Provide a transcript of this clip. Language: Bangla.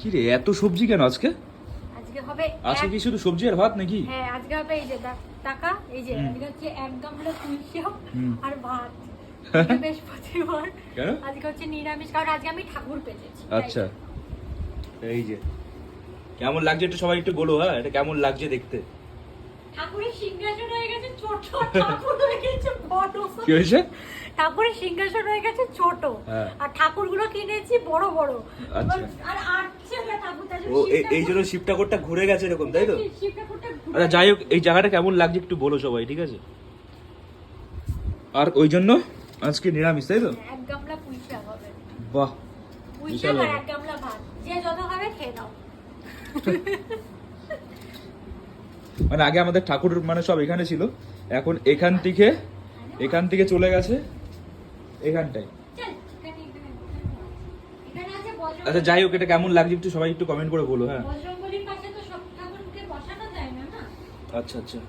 কি রে এত সবজি কেন আজকে? আজকে হবে আজকে কি শুধু সবজি আর ভাত নাকি? হ্যাঁ আজকে হবে এই যে টাকা এই যে আজকে হচ্ছে 1 গামলা পুঁই শাক আর ভাত। আজকে বৃহস্পতিবার। কেন? আজকে হচ্ছে নিরামিষ, কারণ আজকে আমি ঠাকুর পেয়েছি। আচ্ছা এই যে কেমন লাগছে একটু সবাই একটু বলো। হ্যাঁ এটা কেমন লাগছে দেখতে? ঠাকুরের সিংহাসন হয়ে গেছে ছোট, ঠাকুর হয়ে গেছে বড়। কি হয়েছে? ঠাকুরের সিংহাসন হয়ে গেছে ছোট, আর ঠাকুরগুলো কিনেছি বড় বড়। আচ্ছা। আর আটছে না ঠাকুর, তাই ও এই জন্য শিব ঠাকুরটা ঘুরে গেছে এরকম, তাই তো? শিব ঠাকুরটা আচ্ছা যাই হোক, এই জায়গাটা কেমন লাগছে একটু বলো সবাই, ঠিক আছে? আর ওই জন্য আজকে নিরামিষ, তাই তো? 1 গামলা পুঁই শাক হবে। বাহ, পুঁই শাক আর 1 গামলা ভাত, যে যত খাবে খেয়ে নাও। মানে আগে আমাদের ঠাকুর মানে সব এখানে ছিল, এখন এখান থেকে চলে গেছে এখানটায়। আচ্ছা যাই হোক, এটা কেমন লাগছে একটু সবাই একটু কমেন্ট করে বলো। হ্যাঁ বজরংবলীর পাশে তো সব ঠাকুরকে বসানো যায় না। আচ্ছা আচ্ছা।